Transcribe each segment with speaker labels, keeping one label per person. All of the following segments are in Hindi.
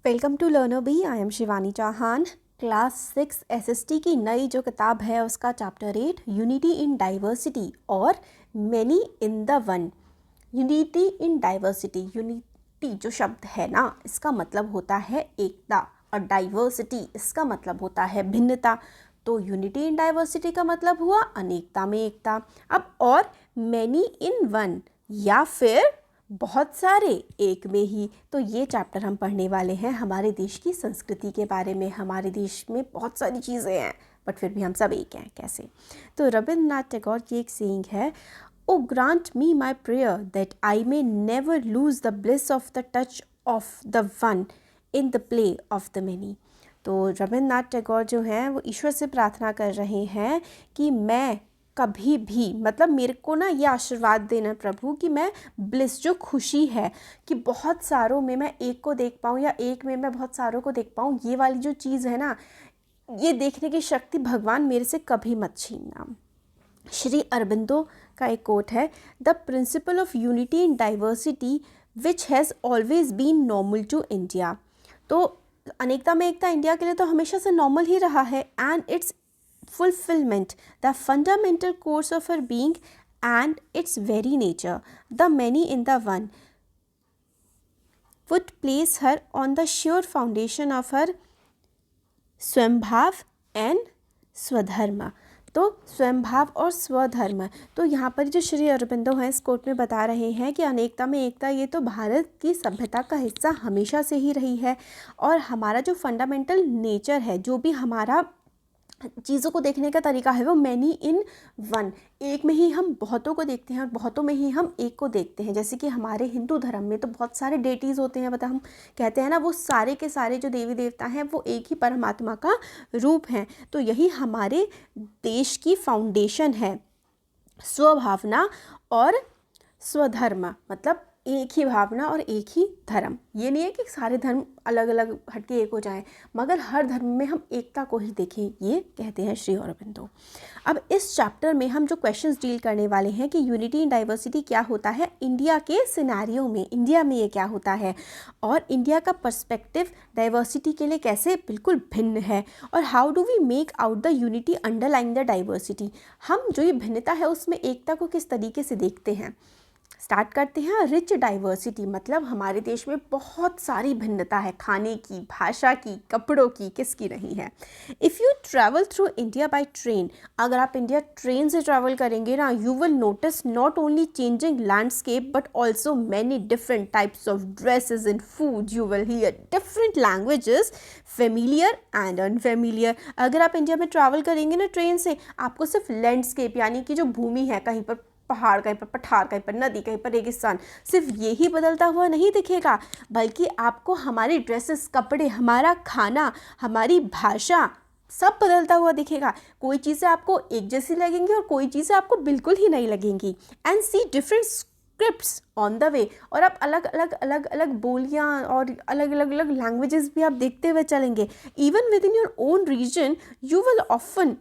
Speaker 1: Welcome to learner B. I am Shivani Chauhan. Class 6 SST की नई जो किताब है उसका चैप्टर 8 यूनिटी इन डाइवर्सिटी और many in the one. Unity in diversity, unity जो शब्द है ना इसका मतलब होता है एकता और डाइवर्सिटी इसका मतलब होता है भिन्नता। तो यूनिटी इन डाइवर्सिटी का मतलब हुआ अनेकता में एकता। अब और मैनी इन वन या फिर बहुत सारे एक में ही। तो ये चैप्टर हम पढ़ने वाले हैं हमारे देश की संस्कृति के बारे में। हमारे देश में बहुत सारी चीज़ें हैं बट फिर भी हम सब एक हैं। कैसे? तो रविंद्रनाथ टैगोर की एक सेइंग है, O grant me my prayer that I may never lose the bliss of the touch of the one in the play of the many. तो रविंद्रनाथ टैगोर जो हैं वो ईश्वर से प्रार्थना कर रहे हैं कि मैं कभी भी, मतलब मेरे को ना ये आशीर्वाद देना प्रभु कि मैं ब्लिस जो खुशी है कि बहुत सारों में मैं एक को देख पाऊँ या एक में मैं बहुत सारों को देख पाऊँ, ये वाली जो चीज़ है ना, ये देखने की शक्ति भगवान मेरे से कभी मत छीनना। श्री अरबिंदो का एक कोट है, the principle of unity in diversity which has always been normal to India. तो अनेकता में एकता इंडिया के लिए तो हमेशा से नॉर्मल ही रहा है। And it's fulfillment, the fundamental course of her being and its very nature, the many in the one, would place her on the sure foundation of her स्वयंभाव and स्वधर्म। तो स्वयंभाव और स्वधर्म, तो यहाँ पर जो श्री अरबिंदो हैं इस कोट में बता रहे हैं कि अनेकता में एकता ये तो भारत की सभ्यता का हिस्सा हमेशा से ही रही है और हमारा जो फंडामेंटल नेचर है, जो भी हमारा चीज़ों को देखने का तरीका है वो मैनी इन वन, एक में ही हम बहुतों को देखते हैं और बहुतों में ही हम एक को देखते हैं। जैसे कि हमारे हिंदू धर्म में तो बहुत सारे डेटीज़ होते हैं, मतलब हम कहते हैं ना वो सारे के सारे जो देवी देवता हैं वो एक ही परमात्मा का रूप हैं। तो यही हमारे देश की फाउंडेशन है, स्वभावना और स्वधर्म, मतलब एक ही भावना और एक ही धर्म। ये नहीं है कि सारे धर्म अलग अलग हटके एक हो जाएं, मगर हर धर्म में हम एकता को ही देखें, ये कहते हैं श्री अरबिंदो। अब इस चैप्टर में हम जो क्वेश्चंस डील करने वाले हैं कि यूनिटी इन डाइवर्सिटी क्या होता है इंडिया के सिनेरियो में, इंडिया में ये क्या होता है और इंडिया का पर्सपेक्टिव डाइवर्सिटी के लिए कैसे बिल्कुल भिन्न है, और how do we make out the unity underlying the diversity. हम जो ये भिन्नता है उसमें एकता को किस तरीके से देखते हैं। स्टार्ट करते हैं। रिच डाइवर्सिटी, मतलब हमारे देश में बहुत सारी भिन्नता है, खाने की, भाषा की, कपड़ों की, किसकी नहीं है। If you travel through India by train, अगर आप इंडिया ट्रेन से ट्रैवल करेंगे ना, you will notice not only changing landscape but also many different types of dresses and food. You will hear different languages, familiar and unfamiliar. अगर आप इंडिया में ट्रैवल करेंगे ना ट्रेन से, आपको सिर्फ लैंडस्केप यानी कि जो भूमि है, कहीं पर पहाड़, कहीं पर पठार, कहीं पर नदी, कहीं पर रेगिस्तान, सिर्फ यही बदलता हुआ नहीं दिखेगा, बल्कि आपको हमारी ड्रेसेस, कपड़े, हमारा खाना, हमारी भाषा सब बदलता हुआ दिखेगा। कोई चीज़ें आपको एक जैसी लगेंगी और कोई चीज़ें आपको बिल्कुल ही नहीं लगेंगी। And see different scripts on the way, और आप अलग अलग बोलियाँ और अलग अलग लैंग्वेजेस भी आप देखते हुए चलेंगे। Even within your own region you will often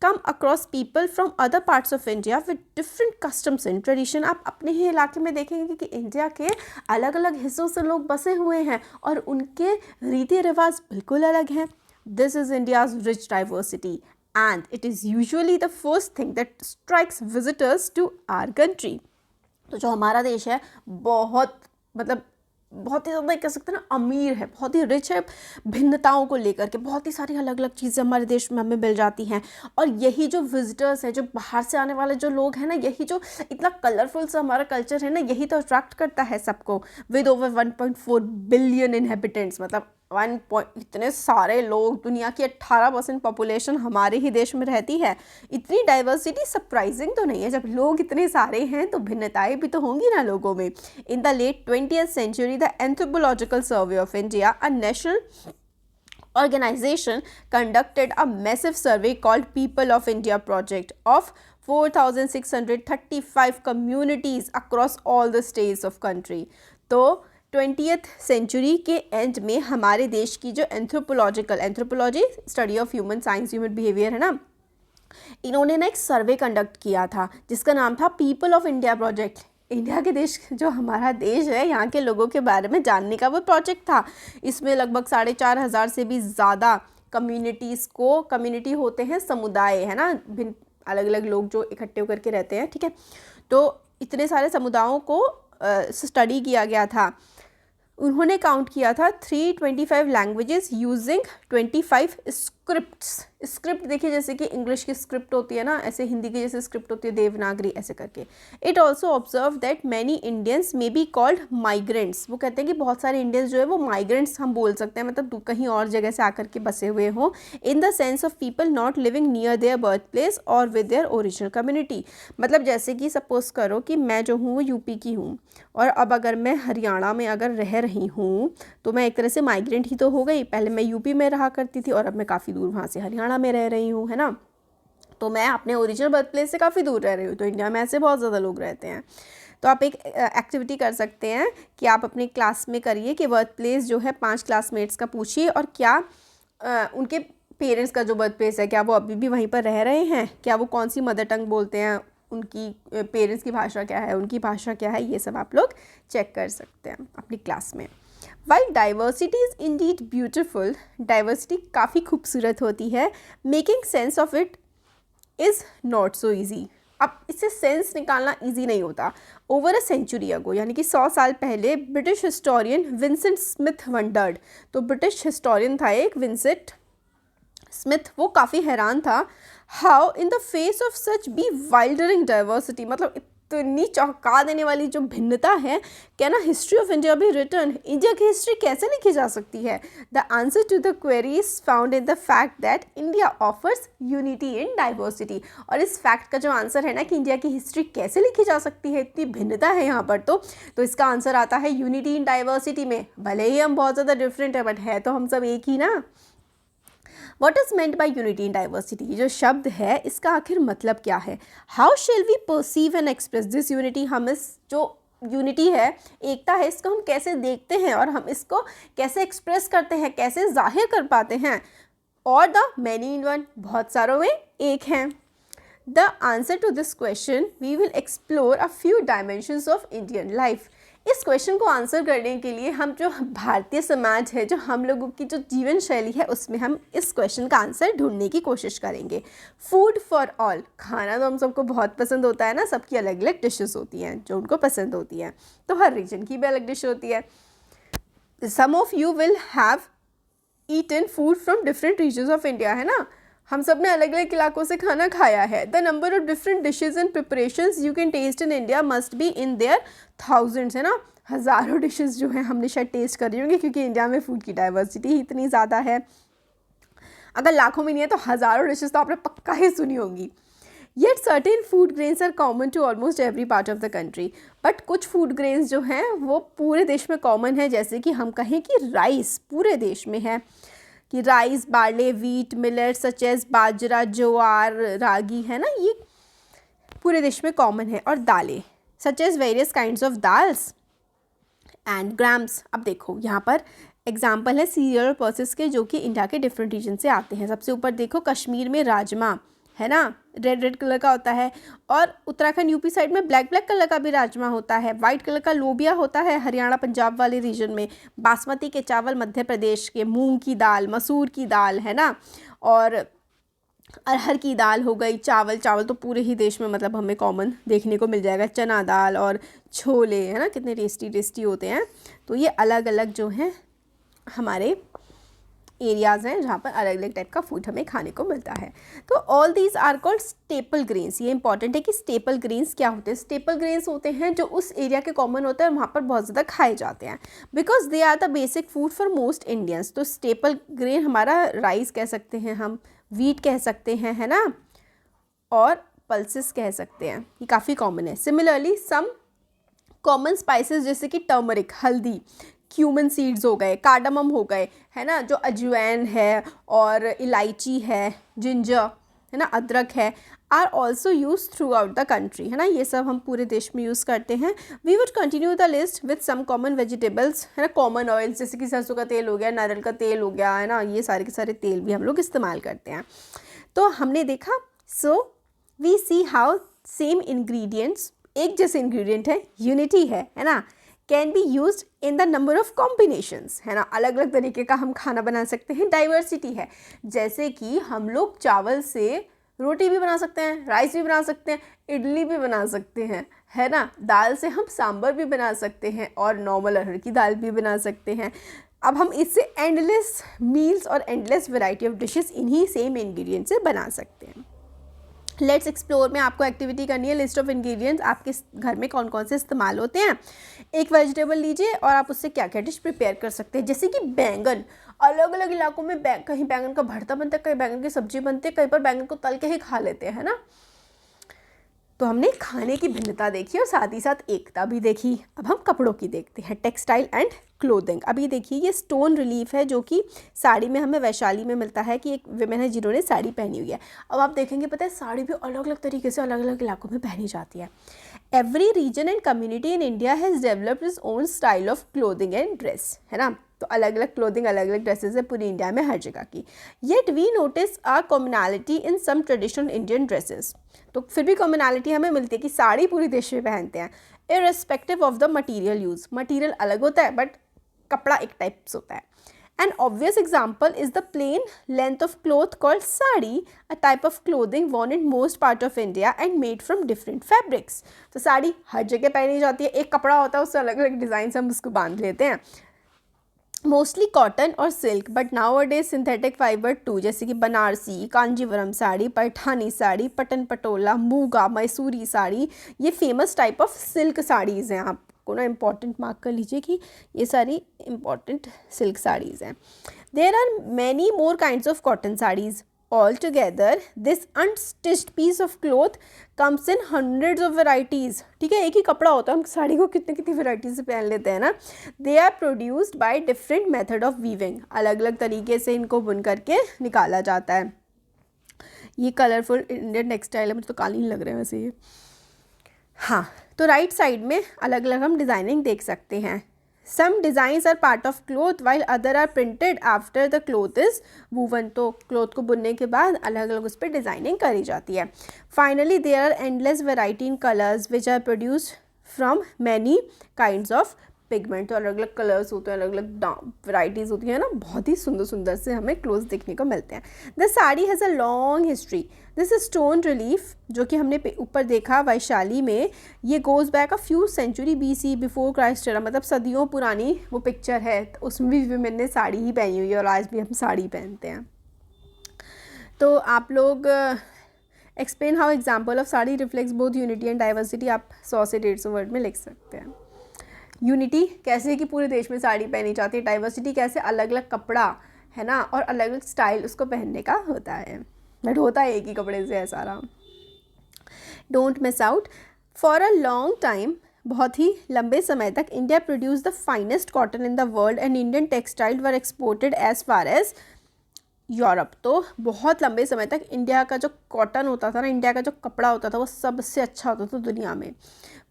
Speaker 1: come across people from other parts of India with different customs and tradition। आप अपने ही इलाके में देखेंगे कि इंडिया के अलग अलग हिस्सों से लोग बसे हुए हैं और उनके रीति रिवाज बिल्कुल अलग हैं। This is India's rich diversity and it is usually the first thing that strikes visitors to our country। तो जो हमारा देश है बहुत, मतलब बहुत ही ज़्यादा कह सकते हैं ना अमीर है, बहुत ही रिच है भिन्नताओं को लेकर के। बहुत ही सारी अलग अलग चीज़ें हमारे देश में हमें मिल जाती हैं और यही जो विजिटर्स हैं, जो बाहर से आने वाले जो लोग हैं ना, यही जो इतना कलरफुल सा हमारा कल्चर है ना, यही तो अट्रैक्ट करता है सबको। विद ओवर 1.4 बिलियन इनहेबिटेंट्स, मतलब इतने सारे लोग, दुनिया की 18% पॉपुलेशन हमारे ही देश में रहती है। इतनी डाइवर्सिटी सरप्राइजिंग तो नहीं है, जब लोग इतने सारे हैं तो भिन्नताएं भी तो होंगी ना लोगों में। In the late 20th century the anthropological survey of India, a national organization, conducted a massive survey called People of India Project of 4,635 communities across all the states of country। तो 20th सेंचुरी के एंड में हमारे देश की जो anthropology study of human science, human behaviour है ना, इन्होंने ना एक सर्वे कंडक्ट किया था जिसका नाम था people of India project. India के देश, जो हमारा देश है, यहाँ के लोगों के बारे में जानने का वो प्रोजेक्ट था। इसमें लगभग 4,500 से भी ज़्यादा कम्युनिटी होते हैं, समुदाय है ना, भिन्न अलग अलग लोग जो इकट्ठे होकर के रहते हैं, ठीक है। तो इतने सारे समुदायों को स्टडी किया गया था। उन्होंने काउंट किया था 325 लैंग्वेजेस यूजिंग 25 स्क्रिप्ट्स। स्क्रिप्ट देखिए, जैसे कि इंग्लिश की स्क्रिप्ट होती है ना, ऐसे हिंदी की जैसे स्क्रिप्ट होती है देवनागरी, ऐसे करके। It also observe that many Indians may be called migrants. वो कहते हैं कि बहुत सारे इंडियंस जो है वो माइग्रेंट्स हम बोल सकते हैं, मतलब कहीं और जगह से आकर के बसे हुए हों, in the sense of people not living near there birth place और विद देयर ओरिजिनल कम्युनिटी। मतलब जैसे कि सपोज करो कि मैं जो हूँ वो यूपी की हूँ, और अब अगर मैं हरियाणा में अगर रह रही हूँ तो मैं एक तरह से माइग्रेंट ही तो हो गई। पहले मैं यूपी में रहा करती थी और अब मैं काफ़ी दूर वहाँ से हरियाणा में रह रही हूँ, है ना। तो मैं अपने ओरिजिनल बर्थ प्लेस से काफ़ी दूर रह रही हूँ। तो इंडिया में ऐसे बहुत ज़्यादा लोग रहते हैं। तो आप एक एक्टिविटी कर सकते हैं कि आप अपनी क्लास में करिए कि बर्थ प्लेस जो है 5 क्लासमेट्स का पूछिए, और क्या उनके पेरेंट्स का जो बर्थ प्लेस है क्या वो अभी भी वहीं पर रह रहे हैं, क्या वो कौन सी मदर टंग बोलते हैं, उनकी पेरेंट्स की भाषा क्या है, उनकी भाषा क्या है, ये सब आप लोग चेक कर सकते हैं अपनी क्लास में। While diversity is Indeed beautiful, diversity काफ़ी खूबसूरत होती है, making sense of it is not so easy. अब इससे सेंस निकालना ईजी नहीं होता। ओवर अ सेंचुरी अगो, यानी कि 100 साल पहले, British historian Vincent Smith wondered. तो ब्रिटिश हिस्टोरियन था एक विंसेंट स्मिथ, वो काफ़ी हैरान था, how in the face of such bewildering diversity, मतलब इतनी चौंका देने वाली जो भिन्नता है, क्या ना हिस्ट्री ऑफ इंडिया भी रिटर्न, इंडिया की हिस्ट्री कैसे लिखी जा सकती है। The answer to the query is found in the fact that India offers unity in diversity. और इस फैक्ट का जो आंसर है ना कि इंडिया की हिस्ट्री कैसे लिखी जा सकती है, इतनी भिन्नता है यहाँ पर, तो इसका आंसर आता है यूनिटी इन डाइवर्सिटी में। भले ही हम बहुत ज़्यादा डिफरेंट है, बट है तो हम सब एक ही ना। What is meant by unity in diversity, ये जो शब्द है इसका आखिर मतलब क्या है। How shall we perceive and express this unity, हम इस जो यूनिटी है, एकता है, इसको हम कैसे देखते हैं और हम इसको कैसे एक्सप्रेस करते हैं, कैसे जाहिर कर पाते हैं। और द मैनी इन वन, बहुत सारों में एक हैं। The answer to this question we will explore a few dimensions of Indian life. इस क्वेश्चन को आंसर करने के लिए हम जो भारतीय समाज है, जो हम लोगों की जो जीवन शैली है, उसमें हम इस क्वेश्चन का आंसर ढूंढने की कोशिश करेंगे। फूड फॉर ऑल, खाना तो हम सबको बहुत पसंद होता है ना, सबकी अलग अलग डिशेस होती हैं जो उनको पसंद होती हैं, तो हर रीजन की भी अलग डिश होती है। Some of you will have eaten food from different regions of India, है ना, हम सब ने अलग अलग इलाकों से खाना खाया है। The number of different dishes and preparations you can taste in India must be in their thousands, है ना, हज़ारों डिशेस जो हैं हमने शायद टेस्ट करी होंगी, क्योंकि इंडिया में फूड की डाइवर्सिटी ही इतनी ज़्यादा है। अगर लाखों में नहीं है तो हज़ारों डिशेस तो आपने पक्का ही सुनी होंगी। Yet certain food grains are common to almost every part of the country, but कुछ फूड ग्रेन्स जो हैं वो पूरे देश में कॉमन है। जैसे कि हम कहें कि राइस पूरे देश में है, कि rice, barley, wheat, millet such as bajra, jowar, ragi, है ना, ये पूरे देश में कॉमन है। और दालें such as various kinds of dals and grams. अब देखो यहाँ पर एग्जाम्पल है सीरियल पल्सेस के, जो कि इंडिया के डिफरेंट रीजन से आते हैं। सबसे ऊपर देखो, कश्मीर में राजमा, है ना, रेड रेड कलर का होता है, और उत्तराखंड यूपी साइड में ब्लैक ब्लैक कलर का भी राजमा होता है। वाइट कलर का लोबिया होता है हरियाणा पंजाब वाले रीजन में। बासमती के चावल मध्य प्रदेश के, मूंग की दाल, मसूर की दाल, है ना, और अरहर की दाल हो गई। चावल तो पूरे ही देश में मतलब हमें कॉमन देखने को मिल जाएगा। चना दाल और छोले, है ना, कितने टेस्टी होते हैं। तो ये अलग अलग जो हैं हमारे एरियाज़ हैं जहाँ पर अलग अलग टाइप का फूड हमें खाने को मिलता है। तो all these are called staple grains. ये इंपॉर्टेंट है कि स्टेपल ग्रेन्स क्या होते हैं। स्टेपल ग्रेन्स होते हैं जो उस एरिया के कॉमन होते हैं और वहाँ पर बहुत ज़्यादा खाए जाते हैं, because they are the basic food for most Indians. तो स्टेपल ग्रेन हमारा राइस कह सकते हैं, हम वीट कह सकते हैं, है ना, और पल्सेस कह सकते हैं, ये काफ़ी कॉमन है। सिमिलरली सम कॉमन स्पाइसेस जैसे कि टर्मरिक, हल्दी, क्यूमन सीड्स हो गए, कार्डामम हो गए, है ना, जो अजवैन है और इलायची है, जिंजर, है ना, अदरक है, are also use throughout the country, है ना, ये सब हम पूरे देश में यूज़ करते हैं। We would continue the list with some common vegetables, है ना, कॉमन ऑयल्स जैसे कि सरसों का तेल हो गया, नारियल का तेल हो गया, है ना, ये सारे के सारे तेल भी हम लोग इस्तेमाल करते हैं। तो हमने देखा, so we see how same ingredients एक जैसे इंग्रेडिएंट है, यूनिटी है ना, can be use in the number of combinations, है ना, अलग अलग तरीके का हम खाना बना सकते हैं, डाइवर्सिटी है, जैसे कि हम लोग चावल से रोटी भी बना सकते हैं, राइस भी बना सकते हैं, इडली भी बना सकते हैं, है ना, दाल से हम सांभर भी बना सकते हैं और नॉर्मल अरहर की दाल भी बना सकते हैं। अब हम इससे एंडलेस मील्स और एंडलेस वैरायटी ऑफ डिशेस इन्हीं सेम इंग्रेडिएंट से बना सकते हैं। लेट्स एक्सप्लोर में आपको एक्टिविटी करनी है, लिस्ट ऑफ इंग्रेडिएंट्स आपके घर में कौन कौन से इस्तेमाल होते हैं। एक वेजिटेबल लीजिए और आप उससे क्या क्या डिश प्रिपेयर कर सकते हैं, जैसे कि बैंगन। अलग अलग इलाकों में कहीं बैंगन का भरता बनता है, कहीं बैंगन की सब्जी बनती है, कहीं पर बैंगन को तल के ही खा लेते हैं, है ना। तो हमने खाने की भिन्नता देखी और साथ ही साथ एकता भी देखी। अब हम कपड़ों की देखते हैं, टेक्सटाइल एंड क्लोथिंग। अभी देखिए ये स्टोन रिलीफ है जो कि साड़ी में हमें वैशाली में मिलता है, कि एक विमेन है जिन्होंने साड़ी पहनी हुई है। अब आप देखेंगे, पता है साड़ी भी अलग अलग तरीके से अलग अलग इलाकों में पहनी जाती है। Every region and community in India has developed its own style of clothing and dress, है ना। तो अलग अलग क्लोथिंग, अलग अलग ड्रेसेस है पूरी इंडिया में हर जगह की। Yet we notice a commonality in some traditional Indian dresses. तो फिर भी कॉमनैलिटी हमें मिलती है कि साड़ी पूरी देश में पहनते हैं, irrespective of the material use. Material अलग होता है बट कपड़ा एक टाइप्स होता है। An obvious example is the plain length of cloth called sari, a type of clothing worn in most part of India and made from different fabrics. तो साड़ी हर जगह पहनी जाती है, एक कपड़ा होता है उससे अलग अलग डिज़ाइन से हम उसको बांध लेते हैं। मोस्टली कॉटन और silk, but nowadays synthetic fibre too, जैसे कि बनारसी, कांजीवरम साड़ी, पैठानी साड़ी, पटन पटोला, मूगा, मैसूरी साड़ी, ये famous type of silk saris हैं। आपको ना इम्पॉर्टेंट मार्क कर लीजिए कि ये सारी इम्पॉर्टेंट सिल्क साड़ीज़ हैं। There are many more kinds of cotton saris. All together this unstitched piece of cloth comes in hundreds of varieties. ठीक है, एक ही कपड़ा होता है, हम साड़ी को कितनी कितनी वेराइटीज से पहन लेते हैं ना। They are produced by different method of weaving, अलग अलग तरीके से इनको बुन करके निकाला जाता है। ये कलरफुल इंडियन टेक्सटाइल है, मुझे तो कालीन लग रहे हैं वैसे ये। हाँ, तो राइट साइड में अलग अलग हम डिज़ाइनिंग देख सकते हैं। Some designs are part of cloth while other are printed after the cloth is woven। तो क्लोथ को बुनने के बाद अलग अलग उस पर डिज़ाइनिंग करी जाती है। Finally there are endless variety in colors which are produced from many kinds of pigment. तो अलग अलग कलर्स होते हैं, अलग अलग वैराइटीज़ होती हैं ना, बहुत ही सुंदर सुंदर से हमें क्लोथ्स देखने को मिलते हैं। The sari has a long history. This stone relief जो कि हमने ऊपर देखा वैशाली में, ये goes back a few century BC before Christ era, मतलब सदियों पुरानी वो पिक्चर है। तो उसमें भी विमेन ने साड़ी ही पहनी हुई है और आज भी हम साड़ी पहनते हैं। तो आप लोग explain how example of sari reflects both unity and diversity, आप 100 से 150 वर्ड में लिख सकते हैं। यूनिटी कैसे कि पूरे देश में साड़ी पहनी जाती है, डाइवर्सिटी कैसे अलग अलग कपड़ा है ना और अलग अलग स्टाइल उसको पहनने का होता है, बट होता है एक ही कपड़े से है सारा। Don't miss out. For a long time, बहुत ही लंबे समय तक, India produce the finest cotton in the world and Indian textile were exported as far as Europe. तो बहुत लंबे समय तक इंडिया का जो कॉटन होता था ना, इंडिया का जो कपड़ा होता था वो सबसे अच्छा होता था दुनिया में।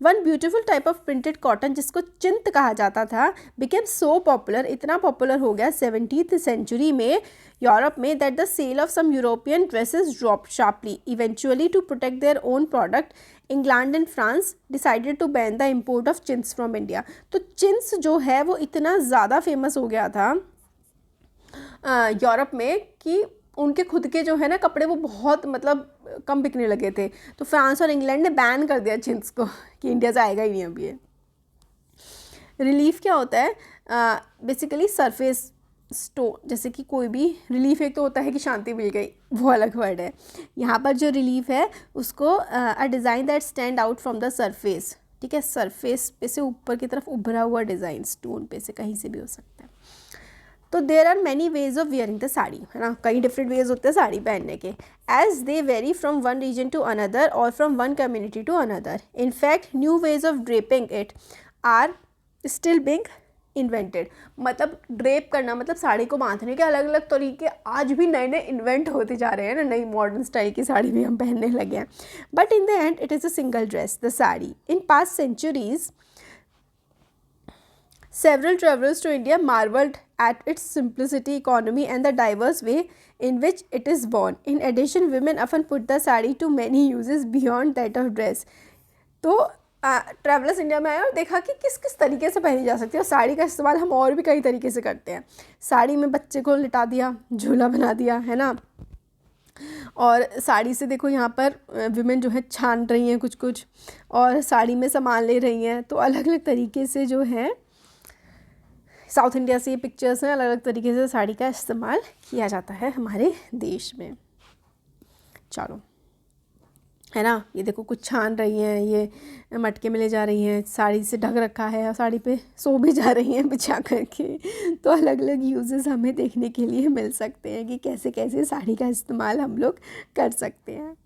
Speaker 1: One beautiful type of printed cotton जिसको चिंत कहा जाता था बिकेम सो पॉपुलर, इतना पॉपुलर हो गया 17th सेंचुरी में यूरोप में, that the sale of some European dresses drop sharply. Eventually to protect their own product, England and France decided to ban the import of chintz from India. तो चिंस जो है वो इतना ज़्यादा फेमस हो गया था यूरोप में कि उनके खुद के जो है ना कपड़े वो बहुत मतलब कम बिकने लगे थे। तो फ्रांस और इंग्लैंड ने बैन कर दिया चिंस को कि इंडिया से आएगा ही नहीं अब ये। रिलीफ क्या होता है? बेसिकली सरफेस स्टोन, जैसे कि कोई भी रिलीफ, एक तो होता है कि शांति मिल गई, वो अलग वर्ड है। यहाँ पर जो रिलीफ है उसको a design that stand out from the surface. ठीक है, सरफेस पे से ऊपर की तरफ उभरा हुआ डिज़ाइन, स्टोन पे से कहीं से भी हो सकता है। तो there are many ways of wearing the sari, है ना, कई डिफरेंट वेज होते हैं साड़ी पहनने के, as they vary from one region to another और from one community to another. In fact new ways of draping it are still being invented. मतलब ड्रेप करना, मतलब साड़ी को बांधने के अलग अलग तरीके आज भी नए नए इन्वेंट होते जा रहे हैं ना, नई मॉडर्न स्टाइल की साड़ी भी हम पहनने लगे हैं। But in the end it is a single dress, the sari. In past centuries several travelers to India marveled at its simplicity, economy and the diverse way in which it is worn. In addition, women often put the sari to many uses beyond that of dress. तो ट्रैवलर्स इंडिया में आए और देखा कि किस किस तरीके से पहनी जा सकती है। और साड़ी का इस्तेमाल हम और भी कई तरीके से करते हैं। साड़ी में बच्चे को लिटा दिया, झूला बना दिया, है ना। और साड़ी से देखो यहाँ पर विमेन जो है छान रही हैं कुछ कुछ, और साड़ी में सामान ले रही हैं। तो अलग अलग तरीके से जो है साउथ इंडिया से ये पिक्चर्स हैं, अलग अलग तरीके से साड़ी का इस्तेमाल किया जाता है हमारे देश में। चलो, है ना। ये देखो कुछ छान रही हैं, ये मटके में ले जा रही हैं, साड़ी से ढक रखा है और साड़ी पे सो भी जा रही हैं बिछा करके। तो अलग अलग यूजेस हमें देखने के लिए मिल सकते हैं कि कैसे कैसे साड़ी का इस्तेमाल हम लोग कर सकते हैं।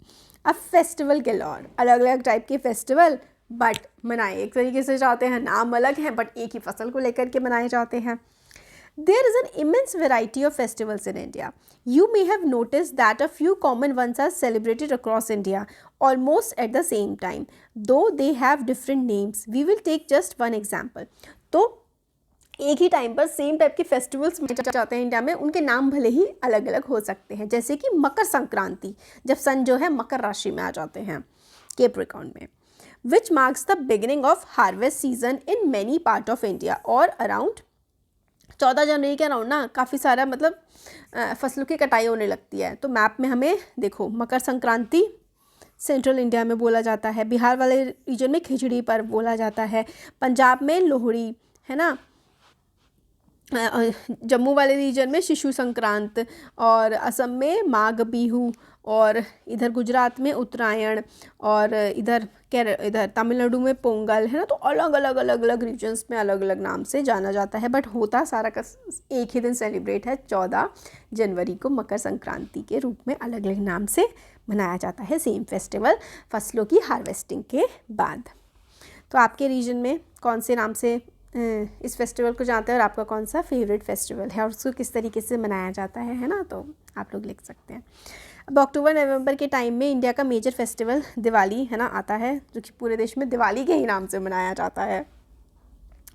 Speaker 1: अब फेस्टिवल गैलॉर, अलग अलग टाइप के फेस्टिवल बट मनाए एक तरीके से जाते हैं, नाम अलग हैं बट एक ही फसल को लेकर के मनाए जाते हैं। There is an immense variety of festivals in India. You may have noticed that a few common ones are celebrated across India almost at the same time, though they have different names. We will take just one example. तो एक ही टाइम पर सेम टाइप के फेस्टिवल्स मनाए जाते हैं इंडिया में, उनके नाम भले ही अलग अलग हो सकते हैं। जैसे कि मकर संक्रांति, जब सन जो है मकर राशि में आ जाते हैं, कैप्रिकॉर्न में, which marks the beginning of harvest season in many part of India, और अराउंड 14 जनवरी के अराउंड ना काफ़ी सारा मतलब फसलों की कटाई होने लगती है। तो मैप में हमें देखो मकर संक्रांति सेंट्रल इंडिया में बोला जाता है, बिहार वाले रीजन में खिचड़ी पर्व बोला जाता है, पंजाब में लोहड़ी, है ना, जम्मू वाले रीजन में शिशु संक्रांत, और असम में माघ बिहू, और इधर गुजरात में उत्तरायण, और इधर तमिलनाडु में पोंगल, है ना। तो अलग अलग रीजन्स में अलग अलग नाम से जाना जाता है, बट होता सारा का एक ही दिन सेलिब्रेट है। 14 जनवरी को मकर संक्रांति के रूप में अलग अलग नाम से मनाया जाता है सेम फेस्टिवल फसलों की हार्वेस्टिंग के बाद। तो आपके रीजन में कौन से नाम से इस फेस्टिवल को जानते हैं और आपका कौन सा फेवरेट फेस्टिवल है और उसको किस तरीके से मनाया जाता है ना, तो आप लोग लिख सकते हैं। अब अक्टूबर नवंबर के टाइम में इंडिया का मेजर फेस्टिवल दिवाली, है ना, आता है, जो कि पूरे देश में दिवाली के ही नाम से मनाया जाता है।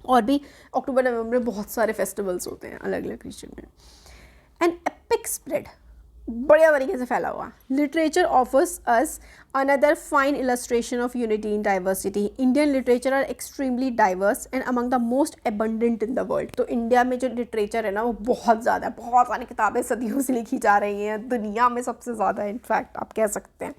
Speaker 1: और भी अक्टूबर नवंबर में बहुत सारे फेस्टिवल्स होते हैं अलग अलग रीजन में। एन एपिक स्प्रेड, बढ़िया तरीके से फैला हुआ। Literature offers us another fine illustration of unity in diversity. Indian literature are extremely diverse and among the most abundant in the world. तो इंडिया में जो लिटरेचर है ना वो बहुत ज़्यादा है, बहुत सारी किताबें सदियों से लिखी जा रही हैं, दुनिया में सबसे ज़्यादा इनफैक्ट आप कह सकते हैं।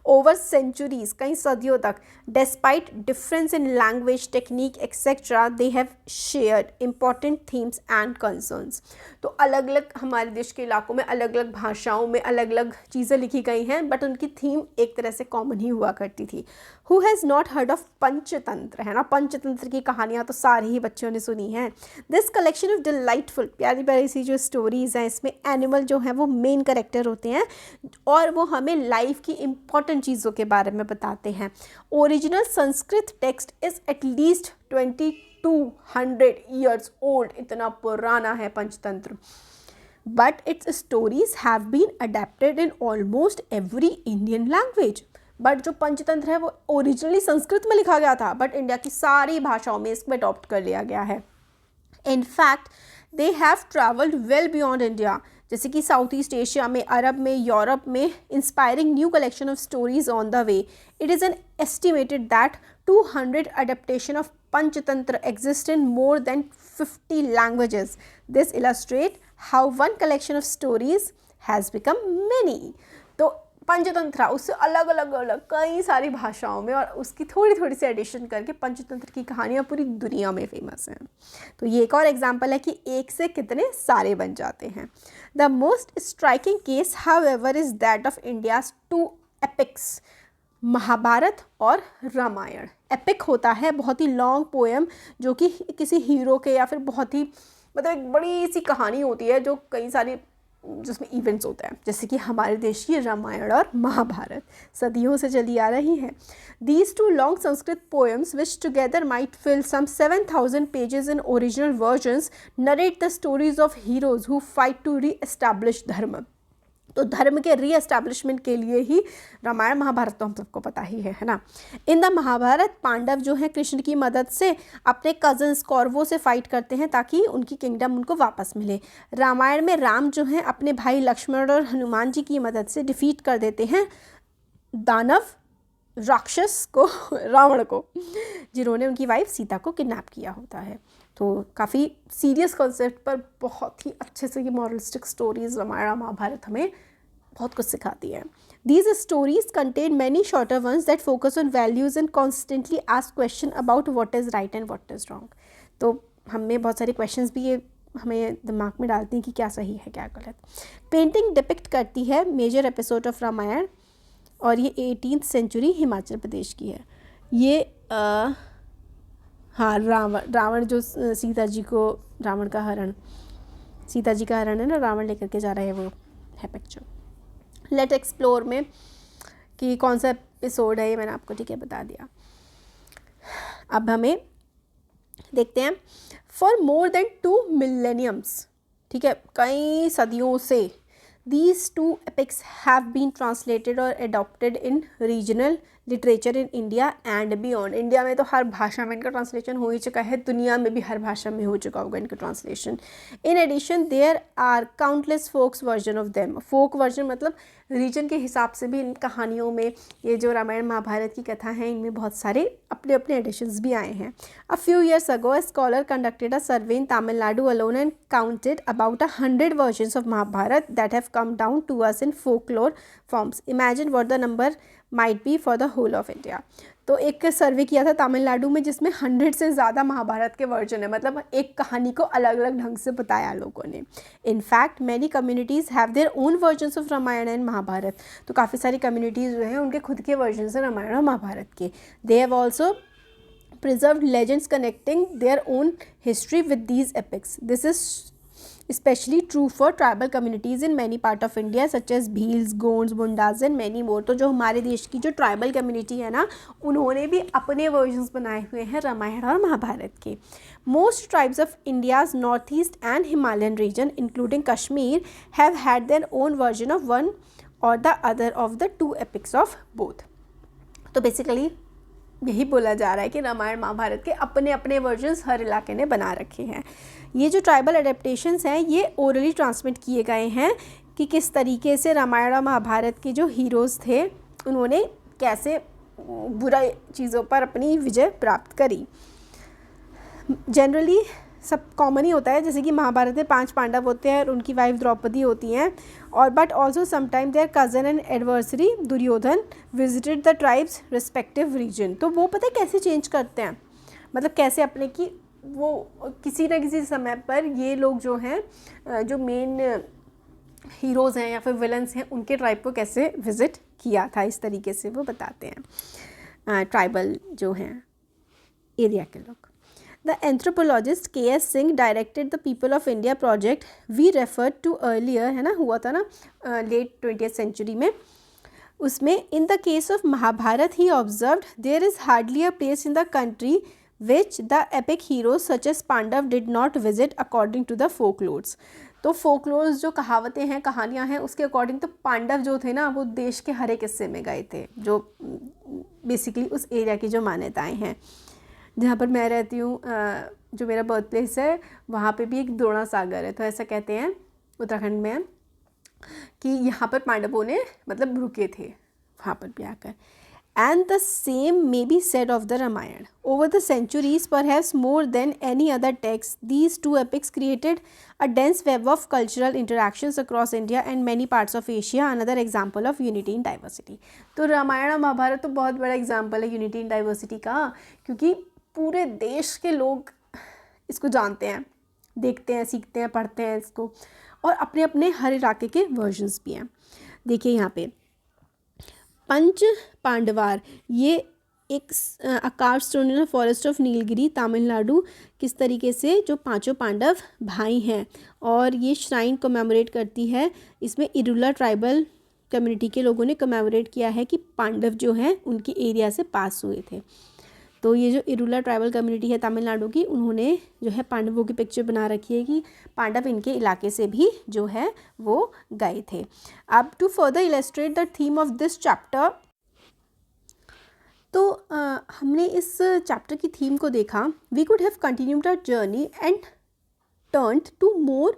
Speaker 1: ओवर सेंचुरीज, कई सदियों तक, despite difference in language, technique etcetera, they have shared important themes and concerns. तो अलग अलग हमारे देश के इलाकों में अलग अलग भाषाओं में अलग अलग चीज़ें लिखी गई हैं, बट उनकी थीम एक तरह से कॉमन ही हुआ करती थी। Who has not heard of Panchatantra, है ना, पंचतंत्र की कहानियाँ तो सारे ही बच्चों ने सुनी हैं। दिस कलेक्शन ऑफ डिलाइटफुल, प्यारी प्यारी सी जो स्टोरीज़ हैं, इसमें एनिमल जो हैं वो मेन कैरेक्टर होते हैं और वो हमें लाइफ की इंपॉर्टेंट चीज़ों के बारे में बताते हैं। Original Sanskrit text is at least 2200 years old, इतना पुराना है Panchatantra. But its stories have been adapted in almost every Indian language. But जो पंचतंत्र है वो ओरिजिनली संस्कृत में लिखा गया था, बट इंडिया की सारी भाषाओं में इसको अडॉप्ट कर लिया गया है। In fact they have travelled well beyond India, जैसे कि साउथ ईस्ट एशिया में, अरब में, यूरोप में, inspiring new collection of stories on the way. It is an estimated that 200 adaptation of Panchatantra exist in more than 50 languages. This illustrate how one collection of stories has become many. तो पंचतंत्र उससे अलग अलग कई सारी भाषाओं में और उसकी थोड़ी थोड़ी सी एडिशन करके पंचतंत्र की कहानियाँ पूरी दुनिया में फेमस हैं। तो ये एक और एग्जाम्पल है कि एक से कितने सारे बन जाते हैं। The most striking case however is that of India's 2 epics, Mahabharata और रामायण। एपिक होता है बहुत ही लॉन्ग पोएम जो कि किसी हीरो के या फिर बहुत ही मतलब एक बड़ी सी कहानी होती है जो कई सारी जिसमें इवेंट्स होते हैं, जैसे कि हमारे देश की रामायण और महाभारत सदियों से चली आ रही हैं। These 2 long Sanskrit poems which together might fill some 7000 pages in original versions narrate the stories of heroes who fight to re-establish धर्म। तो धर्म के री-एस्टैब्लिशमेंट के लिए ही रामायण महाभारत तो हम सबको पता ही है ना। इन द महाभारत पांडव जो हैं कृष्ण की मदद से अपने कजन्स कौरवों से फाइट करते हैं ताकि उनकी किंगडम उनको वापस मिले। रामायण में राम जो हैं अपने भाई लक्ष्मण और हनुमान जी की मदद से डिफीट कर देते हैं दानव राक्षस को रावण को, जिन्होंने उनकी वाइफ सीता को किडनैप किया होता है। तो काफ़ी सीरियस कॉन्सेप्ट पर बहुत ही अच्छे से ये मॉरलिस्टिक स्टोरीज रामायण महाभारत हमें बहुत कुछ सिखाती है। These stories contain many shorter ones that focus on values and constantly ask question about what is right and what is wrong. तो हमें बहुत सारे क्वेश्चंस भी ये हमें दिमाग में डालती हैं कि क्या सही है क्या गलत। पेंटिंग डिपिक्ट करती है मेजर एपिसोड ऑफ रामायण, और ये 18th सेंचुरी हिमाचल प्रदेश की है। ये हाँ, रावण जो सीता जी को, रावण का हरण, सीता जी का हरण है ना, रावण लेकर के जा रहा है, वो है पिक्चर। लेट एक्सप्लोर में कि कौन सा एपिसोड है ये मैंने आपको ठीक है बता दिया। अब हमें देखते हैं। फॉर मोर देन 2 मिलेनियम्स, ठीक है, कई सदियों से, these two epics have been translated or adopted in regional literature in India and beyond. India में तो हर भाषा में इनका ट्रांसलेशन हो ही चुका है, दुनिया में भी हर भाषा में हो चुका होगा इनका translation. In addition there are countless folks version of them. Folk version मतलब रीजन के हिसाब से भी इन कहानियों में, ये जो रामायण महाभारत की कथा है, इनमें बहुत सारे अपने अपने एडिशंस भी आए हैं। A few years ago a scholar conducted a survey in Tamil Nadu alone and counted about 100 versions of Mahabharata that have come down to us in folklore forms. Imagine what the number might be for the whole of India. तो एक सर्वे किया था तमिलनाडु में जिसमें 100 से ज़्यादा महाभारत के वर्जन है, मतलब एक कहानी को अलग अलग ढंग से बताया लोगों ने। In fact many communities have their own versions of Ramayana and Mahabharata. तो काफ़ी सारी कम्युनिटीज़ जो हैं उनके खुद के वर्जन हैं रामायण और महाभारत के। They have also preserved legends connecting their own history with these epics. This is especially true for tribal communities in many part of India such as Bhils, Gonds, Mundas and many more. तो जो हमारे देश की जो ट्राइबल कम्युनिटी है ना, उन्होंने भी अपने वर्जन्स बनाए हुए हैं रामायण और महाभारत के। Most tribes of India's northeast and Himalayan region including Kashmir have had their own version of one or the other of the two epics of both. तो बेसिकली यही बोला जा रहा है कि रामायण महाभारत के अपने अपने वर्जन्स हर इलाके ने बना रखे हैं। ये जो ट्राइबल एडेप्टेशंस हैं ये ओरली ट्रांसमिट किए गए हैं कि किस तरीके से रामायण और महाभारत के जो हीरोज़ थे उन्होंने कैसे बुरा चीज़ों पर अपनी विजय प्राप्त करी। जनरली सब कॉमन ही होता है, जैसे कि महाभारत में 5 पांडव होते हैं और उनकी वाइफ द्रौपदी होती हैं, और but also sometime their cousin and adversary Duryodhana visited the tribes respective region. तो वो पता है कैसे चेंज करते हैं, मतलब कैसे अपने की वो किसी न किसी समय पर ये लोग जो हैं जो मेन हीरोज़ हैं या फिर विलन्स हैं उनके ट्राइब को कैसे विज़िट किया था, इस तरीके से वो बताते हैं ट्राइबल जो हैं एरिया के लोग। The anthropologist K.S. Singh directed the People of India project we referred to earlier, है ना, हुआ था ना late 20th century में। उसमें in the case of Mahabharat he observed there is hardly a place in the country which the epic heroes such as Pandav did not visit according to the folklores। तो folklores जो कहावतें हैं, कहानियाँ हैं, उसके अकॉर्डिंग तो पांडव जो थे ना वो देश के हर एक हिस्से में गए थे, जो बेसिकली उस एरिया की जो मान्यताएँ हैं। जहाँ पर मैं रहती हूँ, जो मेरा बर्थ प्लेस है, वहाँ पे भी एक द्रोणा सागर है। तो ऐसा कहते हैं उत्तराखंड में कि यहाँ पर पांडवों ने मतलब रुके थे वहाँ पर भी आकर। And the same may be said of the Ramayana over the centuries perhaps more than any other text these two epics created a dense web of cultural interactions across India and many parts of Asia, another example of unity in diversity. तो रामायण और महाभारत तो बहुत बड़ा एग्जाम्पल है यूनिटी इन डाइवर्सिटी का, क्योंकि पूरे देश के लोग इसको जानते हैं, देखते हैं, सीखते हैं, पढ़ते हैं इसको, और अपने अपने हर इलाके के वर्जन्स भी हैं। देखिए यहाँ पे पंच पांडवार, ये एक आकार stone in forest of Nilgiri Tamil Nadu, किस तरीके से जो 5 पांडव भाई हैं, और ये श्राइन कमेमोरेट करती है। इसमें इरुला ट्राइबल कम्युनिटी के लोगों ने कमेमोरेट किया है कि पांडव जो हैं उनके एरिया से पास हुए थे। तो ये जो इरुला ट्राइबल कम्युनिटी है तमिलनाडु की, उन्होंने जो है पांडवों की पिक्चर बना रखी है कि पांडव इनके इलाके से भी जो है वो गए थे। अब to further illustrate the theme of this chapter, तो हमने इस चैप्टर की थीम को देखा। We could have continued our journey and turned to more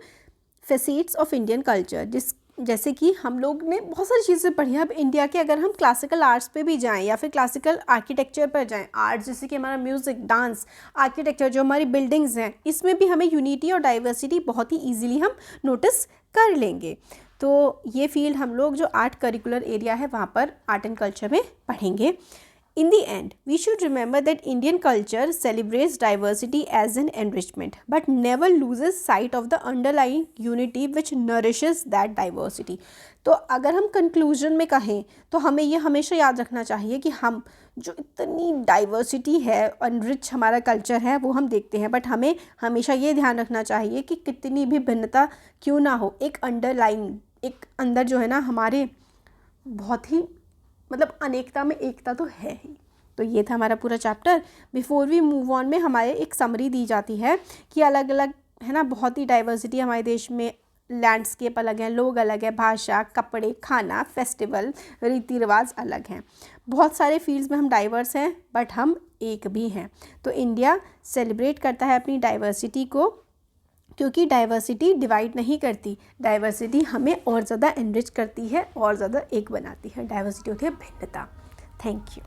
Speaker 1: facets of Indian culture, जैसे कि हम लोग ने बहुत सारी चीज़ें पढ़ी हैं। अब इंडिया के अगर हम क्लासिकल आर्ट्स पे भी जाएं या फिर क्लासिकल आर्किटेक्चर पर जाएं, आर्ट्स जैसे कि हमारा म्यूज़िक, डांस, आर्किटेक्चर, जो हमारी बिल्डिंग्स हैं, इसमें भी हमें यूनिटी और डाइवर्सिटी बहुत ही ईजिली हम नोटिस कर लेंगे। तो ये फील्ड हम लोग जो आर्ट करिकुलर एरिया है वहाँ पर आर्ट एंड कल्चर में पढ़ेंगे। In the end, we should remember that Indian culture celebrates diversity as an enrichment, but never loses sight of the underlying unity which nourishes that diversity. तो अगर हम कंक्लूजन में कहें तो हमें ये हमेशा याद रखना चाहिए कि हम जो इतनी डाइवर्सिटी है, अनरिच हमारा कल्चर है, वो हम देखते हैं, बट हमें हमेशा ये ध्यान रखना चाहिए कि कितनी भी भिन्नता क्यों ना हो, एक अंडरलाइन, एक अंदर जो है ना हमारे बहुत ही मतलब अनेकता में एकता तो है ही। तो ये था हमारा पूरा chapter. Before we move on में हमारे एक समरी दी जाती है कि अलग अलग है ना, बहुत ही डाइवर्सिटी हमारे देश में, लैंडस्केप अलग है, लोग अलग है, भाषा, कपड़े, खाना, फेस्टिवल, रीति रिवाज अलग हैं, बहुत सारे फील्ड्स में हम डाइवर्स हैं बट हम एक भी हैं। तो इंडिया सेलिब्रेट करता है अपनी डाइवर्सिटी को, क्योंकि डाइवर्सिटी डिवाइड नहीं करती, डाइवर्सिटी हमें और ज़्यादा एनरिच करती है और ज़्यादा एक बनाती है। डाइवर्सिटी होती है भिन्नता। Thank you.